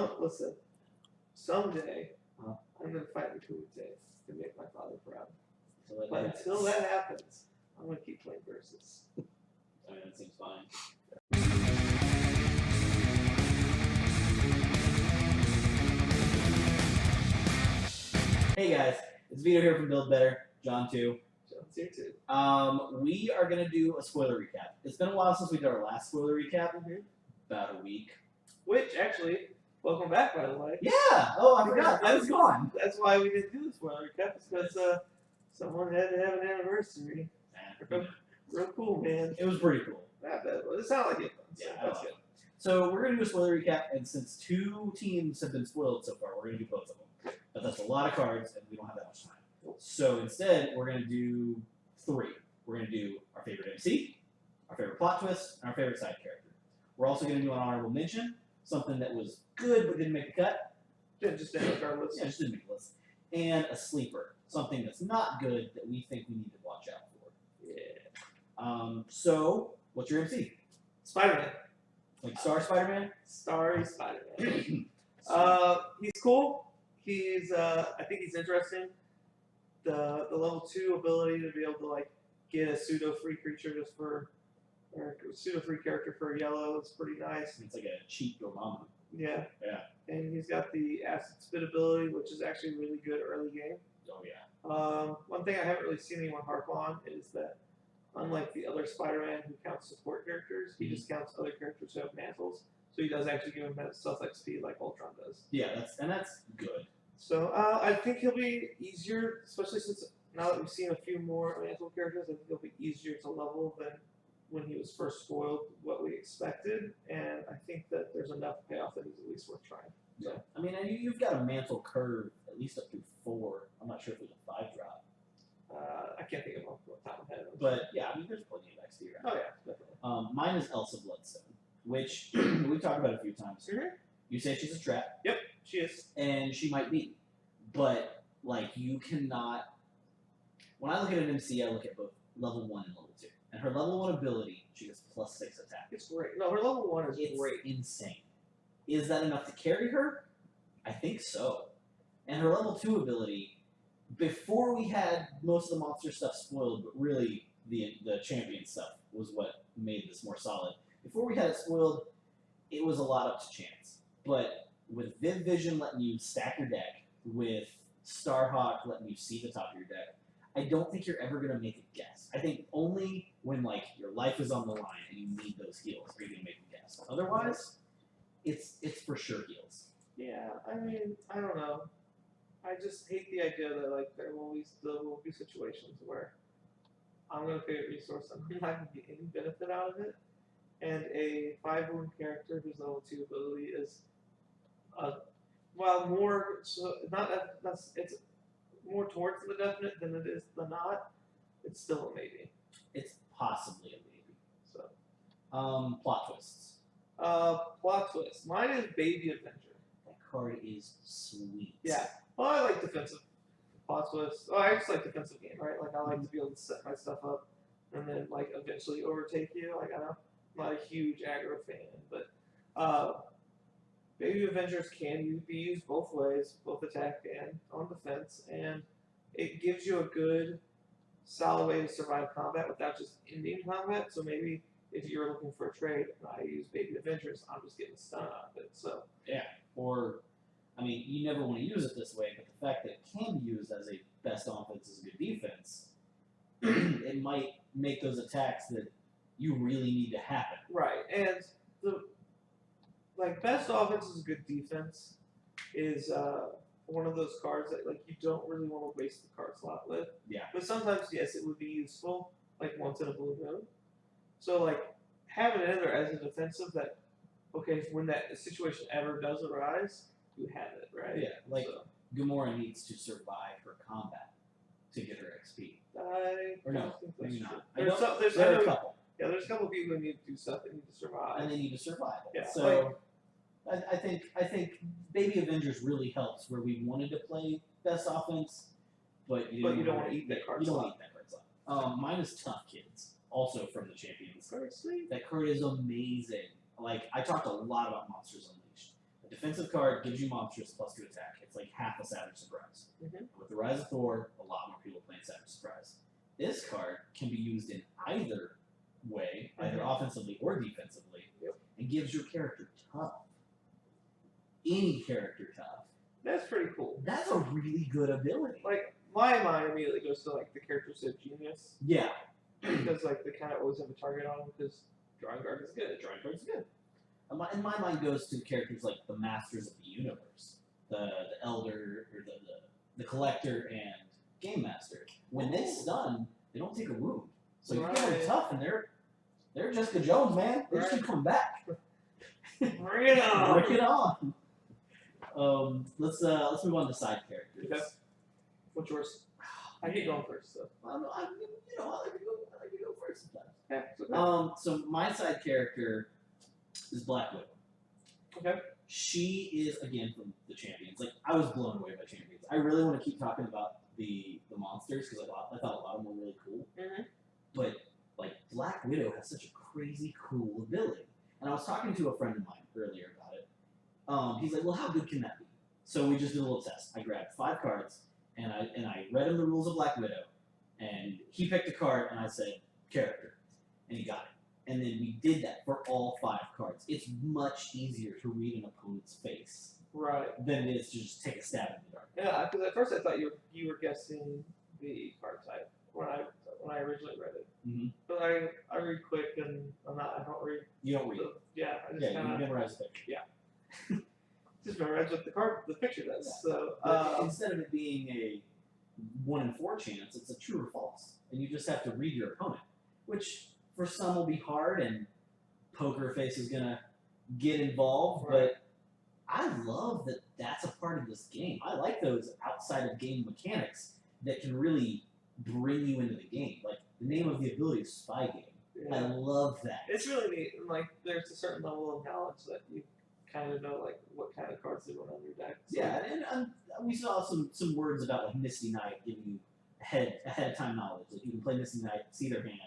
Listen, someday I'm gonna fight the Kumite to make my father proud. But until that happens, I'm gonna keep playing versus. I mean, that seems fine. Hey guys, it's Vito here from Build Better. John too. John's here too. We are gonna do a spoiler recap. It's been a while since we did our last spoiler recap. About a week. Which actually, welcome back by the way. Yeah. Oh, I forgot. That was gone. That's why we didn't do the spoiler recap. It's because someone had to have an anniversary. Real cool, man. It was pretty cool. Not bad. It sounded like it. So Yeah, that's good. So we're gonna do a spoiler recap, and since 2 teams have been spoiled so far, we're gonna do both of them. But that's a lot of cards, and we don't have that much time. So instead, we're gonna do 3. We're gonna do our favorite MC, our favorite plot twist, and our favorite side character. We're also gonna do an honorable mention, something that was good but didn't make the cut. Yeah, just didn't make our list. Yeah, just didn't make the list. And a sleeper, something that's not good that we think we need to watch out for. Yeah. So what's your MC? Spider-Man. Like Star Spider-Man? Starry Spider-Man. He's cool. He's I think he's interesting. The level 2 ability to be able to like get a pseudo free creature just for or pseudo free character for yellow is pretty nice. It's like a cheap Dormammu. Yeah. Yeah. And he's got the acid spit ability, which is actually really good early game. Oh yeah. One thing I haven't really seen anyone harp on is that unlike the other Spider-Man who counts support characters, he just counts other characters who have mantles. So he does actually give him that stuff like speed like Ultron does. Yeah, that's good. So I think he'll be easier, especially since now that we've seen a few more mantle characters, I think he'll be easier to level than when he was first spoiled, what we expected. And I think that there's enough payoff that he's at least worth trying. So. Yeah. I mean, you've got a mantle curve at least up through 4. I'm not sure if there's a 5 drop. I can't think of off the top of my head. But yeah, I mean, there's plenty of XP around. Oh yeah, definitely. Mine is Elsa Bloodstone, which we've talked about a few times. Mm-hmm. You say she's a trap. Yep, she is. And she might be. But, like, you cannot... When I look at an MC, I look at both level 1 and level 2. And her level 1 ability, she gets +6 attack. It's great. No, her level 1 is It's great. insane. Is that enough to carry her? I think so. And her level 2 ability, before we had most of the monster stuff spoiled, but really the champion stuff was what made this more solid. Before we had it spoiled, it was a lot up to chance. But with Viv Vision letting you stack your deck, with Starhawk letting you see the top of your deck, I don't think you're ever going to make a guess. I think only when like your life is on the line and you need those heals are you going to make a guess. Otherwise, it's for sure heals. Yeah, I mean, I don't know. I just hate the idea that like there will be situations where I'm gonna pay a resource and I'm not gonna get any benefit out of it, and a 5 wound character whose level 2 ability is, well, more so not that's it's more towards the definite than it is the not. It's still a maybe. It's possibly a maybe. So, Plot twists. Plot twist. Mine is Baby Avenger. That card is sweet. Yeah. Well, I like defensive plot twists. Oh, I just like defensive game, right? Like I like to be able to set my stuff up and then like eventually overtake you. Like I'm not a huge aggro fan, but Baby Avengers can be used both ways, both attack and on defense, and it gives you a good, solid way to survive combat without just ending combat. So maybe if you're looking for a trade and I use Baby Avengers, I'm just getting stun out of it. So yeah, or I mean, you never want to use it this way, but the fact that it can be used as a best offense is a good defense, it might make those attacks that you really need to happen. right, and the like best offense is good defense is one of those cards that like you don't really want to waste the card slot with. Yeah. But sometimes yes, it would be useful, like once in a blue moon. So like having it in there as a defensive that okay, when that situation ever does arise, you have it, right? Yeah, like so, Gamora needs to survive her combat to get her XP. I Or don't no, think that's maybe true. not. There are a couple. Yeah, there's a couple people who need to do stuff that need to survive. And they need to survive it. Yeah, So I think Baby Avengers really helps where we wanted to play best offense, but you don't want to eat that card You don't slot. want to eat that card slot. Mine is Tough Kids, also from the Champions. Very sweet. That card is amazing. Like I talked a lot about Monsters Unleashed. defensive card gives you monstrous plus 2 attack. It's like half a Savage Surprise. Mhm. With the Rise of Thor, a lot more people playing Savage Surprise. This card can be used in either way, either offensively or defensively, and gives your character tough. Any character tough. That's pretty cool. That's a really good ability. Like, my mind immediately goes to, like, the characters of Genius. Yeah. Because, like, they kind of always have a target on them because drawing card is good. Drawing card is good. And my mind goes to characters like the Masters of the Universe, the Elder, or the Collector and Game Master. When they stun, they don't take a wound. So you get them tough, and they're Jessica Jones, man. They just keep coming back. Bring it on! Bring it on. Let's move on to side characters. Okay. What's yours? I keep going first, so. I like to go first sometimes. Yeah, it's okay. So my side character is Black Widow. Okay. She is again from the Champions. Like, I was blown away by Champions. I really want to keep talking about the monsters because I thought a lot of them were really cool. Mm-hmm. But like, Black Widow has such a crazy cool ability. And I was talking to a friend of mine earlier about it. He's like, well, how good can that be? So we just did a little test. I grabbed 5 cards and I read him the rules of Black Widow, and he picked a card and I said character, and he got it. And then we did that for all 5 cards. It's much easier to read an opponent's face Right. than it is to just take a stab in the dark. Yeah, because at first I thought you were guessing the card type when I originally read it. Mm-hmm. But I read quick and I don't read. You don't read. Yeah, I just Yeah, kind you of memorize the picture. just memorize what the picture does. Yeah. So But instead of it being a 1 in 4 chance, it's a true or false, and you just have to read your opponent, which for some will be hard, and Poker Face is gonna get involved. Right. But I love that that's a part of this game. I like those outside of game mechanics that can really bring you into the game. Like, the name of the ability is Spy Game. I yeah. love that. It's really neat. And, like, there's a certain level of knowledge that you kind of know, like, what kind of cards they run on your deck. So, Yeah, and we saw some words about like Misty Knight giving you ahead of time knowledge. Like, you can play Misty Knight, see their hand.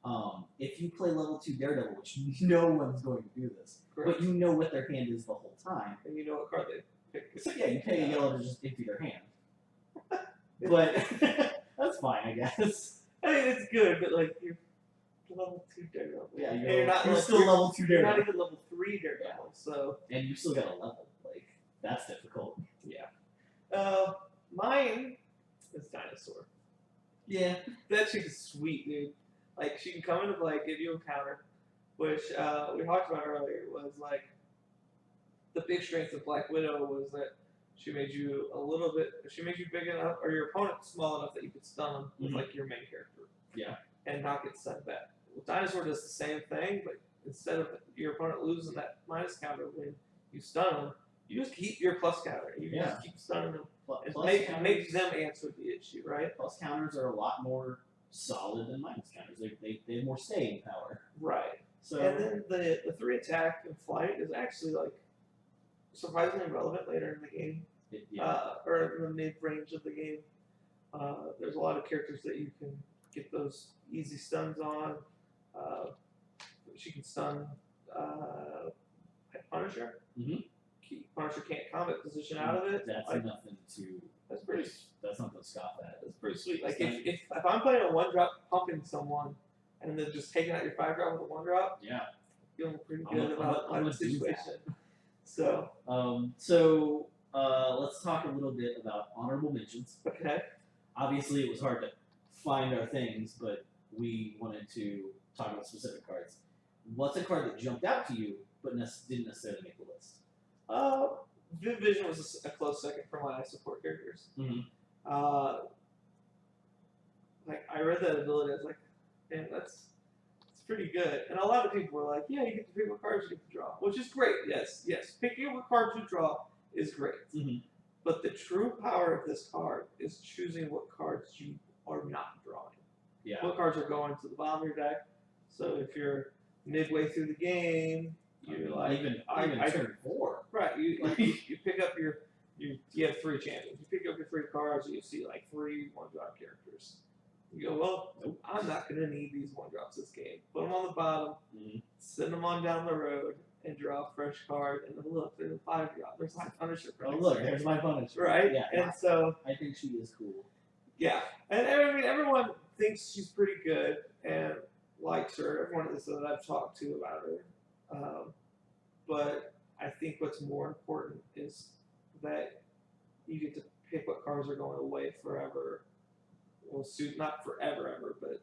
Mhm. If you play level 2 Daredevil, which no one's going to do this, Correct. but you know what their hand is the whole time. And you know what card they pick. So yeah, you pay a yellow to just empty their hand. But that's fine, I guess. I mean, it's good, but like you're level 2 Daredevil. Yeah, And you're like, still level 2 You're not Daredevil, even level 3 Daredevil, so and you still got a level. Like, that's difficult. yeah. Mine is Dinosaur. Yeah. That chick is sweet, dude. Like, she can come into play, give you a counter, which we talked about earlier, was like the big strength of Black Widow was that she made you she made you big enough, or your opponent small enough that you could stun them with Mhm. like your main character. Yeah. And not get stunned back. Well, Dinosaur does the same thing, but instead of your opponent losing that minus counter when you stun them, you just keep your plus counter. You Yeah. just keep stunning them. And Plus make counters- them answer the issue, right? Plus counters are a lot more solid than minus counters. They have more staying power. Right. So And then the 3 attack and flight is actually like surprisingly relevant later in the game, or in the mid range of the game. There's a lot of characters that you can get those easy stuns on. She can stun Punisher. Mhm. Punisher can't combat position out of it. That's Like, nothing to. that's pretty. That's nothing to scoff at. That's pretty sweet. Like It's if I'm playing a 1-drop pumping someone and then just taking out your 5-drop with a 1-drop, Yeah. feeling pretty I'm good gonna- about I'm the gonna do that. situation. So Let's talk a little bit about honorable mentions. okay. Obviously, it was hard to find our things, but we wanted to talk about specific cards. What's a card that jumped out to you but didn't necessarily make the list? Viv Vision was a close second for my support characters. Mhm. Like I read that ability, I was like, man, it's pretty good. And a lot of people were like, yeah, you get to pick what cards you get to draw, which is great. Yes, picking what cards you draw is great. Mhm. But the true power of this card is choosing what cards you are not drawing. Yeah. What cards are going to the bottom of your deck. So if you're midway through the game, you're like, even I turn 4. right, you pick up you have 3 champions. You pick up your 3 cards, and you see like 3 1-drop characters. You go, well, Nope. I'm not gonna need these 1-drops this game. Put them on the bottom, Mhm. send them on down the road, and draw a fresh card, and then look, there's a 5-drop. There's my Punisher. Oh look, there's my Punisher. Right? Yeah. And so, I think she is cool. yeah. And I mean, everyone thinks she's pretty good and likes her. Everyone that I've talked to about her. But I think what's more important is that you get to pick what cards are going away forever. Well, not forever, ever, but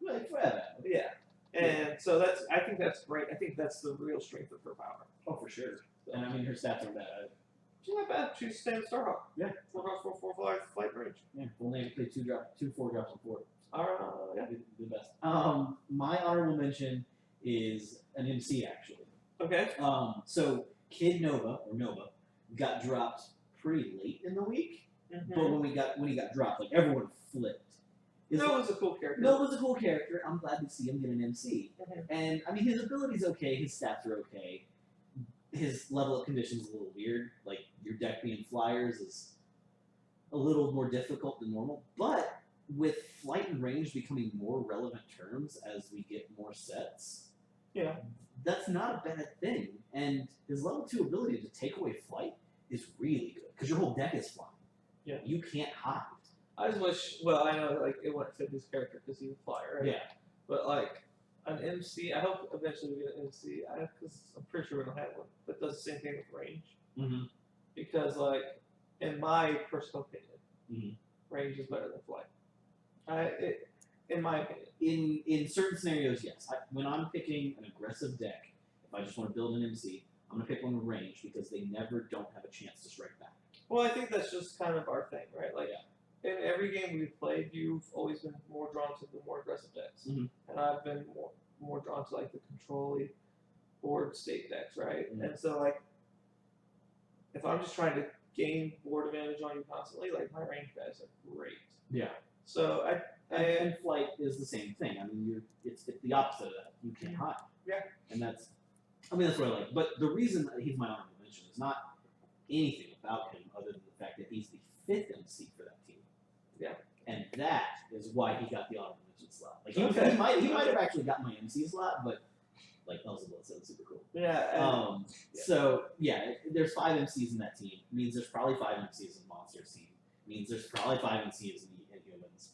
Like forever. yeah. And so I think that's great. I think that's the real strength of her power. Oh, for sure. And I mean, her stats are bad. She's not bad. She's standard Starhawk. Yeah. 4 drops, 4 flight range. Yeah, we'll name play 2 4-drops, and 4. Yeah. The best. My honorable mention is an MC actually. Okay. So Kid Nova or Nova got dropped pretty late in the week, Mm-hmm. but when he got dropped, like everyone flipped. Nova's a cool character. Nova's a cool character. I'm glad to see him get an MC. Mhm. And I mean, his ability's okay. His stats are okay. His level of conditions is a little weird. Like your deck being flyers is a little more difficult than normal. But with flight and range becoming more relevant terms as we get more sets, Yeah. that's not a bad thing. And his level 2 ability to take away flight is really good because your whole deck is flying. Yeah. You can't hide. I just wish. Well, I know like it wouldn't fit his character because he's a flyer, right? Yeah. But like an MC, I hope eventually we get an MC. Because I'm pretty sure we don't have one that does the same thing with range. Mm-hmm. Because like, in my personal opinion, Mhm. range is better than flight. In my opinion. In certain scenarios, yes. When I'm picking an aggressive deck, if I just want to build an MC, I'm gonna pick one with range because they never don't have a chance to strike back. Well, I think that's just kind of our thing, right? Like, in every game we've played, you've always been more drawn to the more aggressive decks, Mhm. and I've been more drawn to like the control-y board state decks, right? Mhm. And so like, if I'm just trying to gain board advantage on you constantly, like my range guys are great. Yeah. So And flight is the same thing. I mean, it's the opposite of that. You can't hide. Yeah. And that's what I like. But the reason that he's my honorable mention is not anything about him other than the fact that he's the 5th MC for that team. Yeah. And that is why he got the honorable mention slot. Like he Okay. might have actually got my MC slot, but like Elzebub said, it's super cool. yeah, So yeah, there's 5 MCs in that team. It means there's probably 5 MCs in Monsters team. It means there's probably 5 MCs in the Inhumans.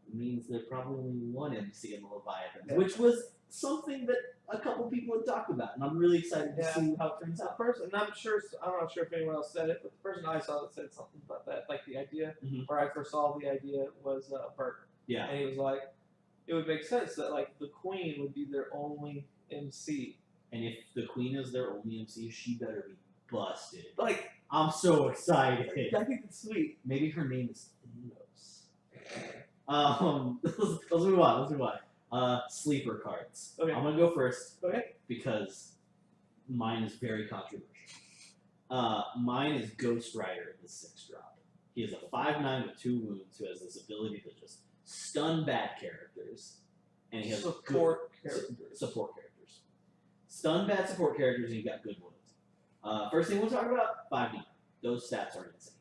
It means there's probably only 1 MC in the Leviathans, which was something that a couple people had talked about, and I'm really excited to Yeah. see how it turns the out. person, and I'm not sure if anyone else said it, but the person I saw that said something about that, like the idea, Mhm. where I first saw the idea was Bert. Yeah. And he was like, it would make sense that like the queen would be their only MC. And if the Queen is their only MC, she better be busted. Like, I'm so excited. I think it's sweet. Maybe her name is Thanos. Let's move on. Sleeper cards. Okay. I'm gonna go first. Okay. Because mine is very controversial. Mine is Ghost Rider in the 6-drop. He is a 5/9 with 2 wounds who has this ability to just stun bad characters. And he has Support good characters. support characters. Stun bad support characters and you got good wounds. First thing we'll talk about, 5/9. Those stats are insane.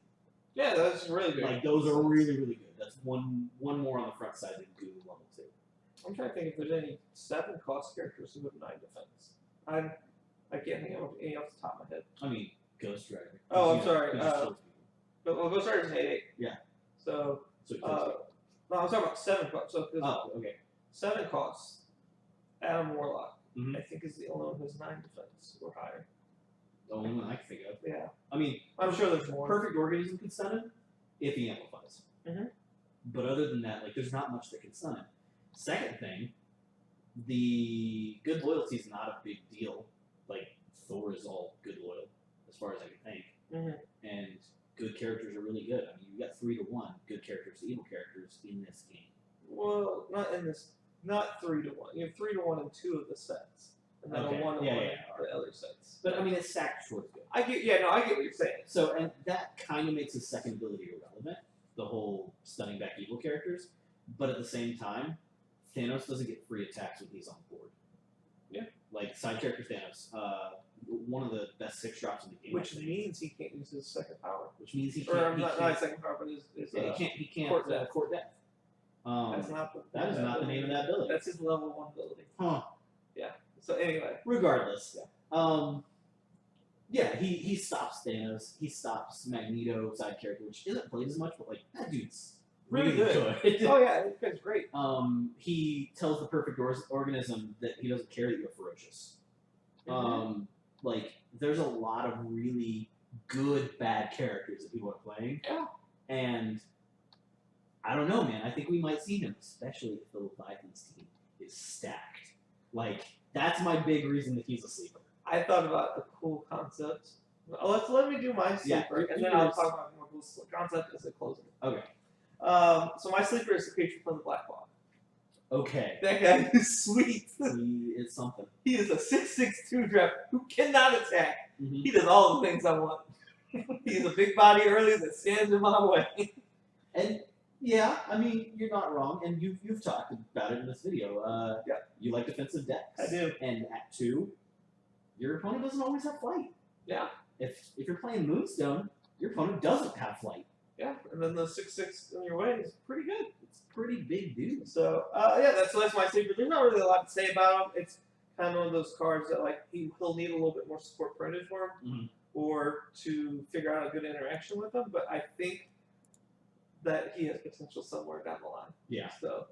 Yeah, that's really good. Like those are really, really good. That's one more on the front side than Goo level 2. I'm trying to think if there's any 7 cost characters who have 9 defense. I can't think of any off the top of my head. I mean, Ghost Rider. Oh, I'm He sorry, just kills people. But well, Ghost Rider's an 8/8. Yeah. So So he kills people. no, I'm talking about 7 costs. So 'cause Oh, okay. 7 costs. Adam Warlock, Mhm. I think, is the only one who has 9 defense or higher. The only one I can think of. Yeah, I mean, I'm sure there's more. Perfect Organism can stun him if he amplifies. Mhm. But other than that, like, there's not much that can stun him. Second thing, the good loyalty is not a big deal. Like, Thor is all good loyal, as far as I can think. Mhm. And good characters are really good. I mean, you got 3-to-1 good characters to evil characters in this game. Well, not in this. Not 3-to-1. You have 3-to-1 in 2 of the sets, and then Okay. a 1-to-1 Yeah, in yeah. the other sets. But I mean, it's stacked towards good. I get what you're saying. So, and that kind of makes his second ability irrelevant, the whole stunning back evil characters. But at the same time, Thanos doesn't get free attacks when he's on board. Yeah. Like, side character Thanos, one of the best 6-drops in the game. Which I think. means he can't use his second power. Which means he Or can't. He not can't, his second power, but his yeah, he can't Court Death. court death. that's not the That is not the name of that ability. That's his level 1 ability. Huh. Yeah. So anyway, Regardless, yeah, he stops Thanos. He stops Magneto, side character, which isn't played as much, but like that dude's Really really good. good. Oh yeah, this guy's great. He tells the perfect organism that he doesn't care that you're ferocious. Like there's a lot of really good bad characters that people are playing. Yeah. And I don't know, man. I think we might see him, especially if the Leviathan's team is stacked. Like that's my big reason that he's a sleeper. I thought about a cool concept. Let me do my sleeper, and then I'll talk about more cool concept as a closer. Okay. So my sleeper is the creature from the Black Claw. Okay. That guy is sweet. He is something. He is a 6'6" draft who cannot attack. Mm-hmm. He does all the things I want. He's a big body early that stands in my way. And yeah, I mean you're not wrong, and you've talked about it in this video. Yeah. You like defensive decks. I do. And at 2, your opponent doesn't always have flight. Yeah. If you're playing Moonstone, your opponent doesn't have flight. Yeah, and then the 6'6" in your way is pretty good. It's pretty big dude. So yeah, that's my sleeper. There's not really a lot to say about him. It's kind of one of those cards that like he'll need a little bit more support printed for him, Mhm. or to figure out a good interaction with him. But I think that he has potential somewhere down the line. Yeah. So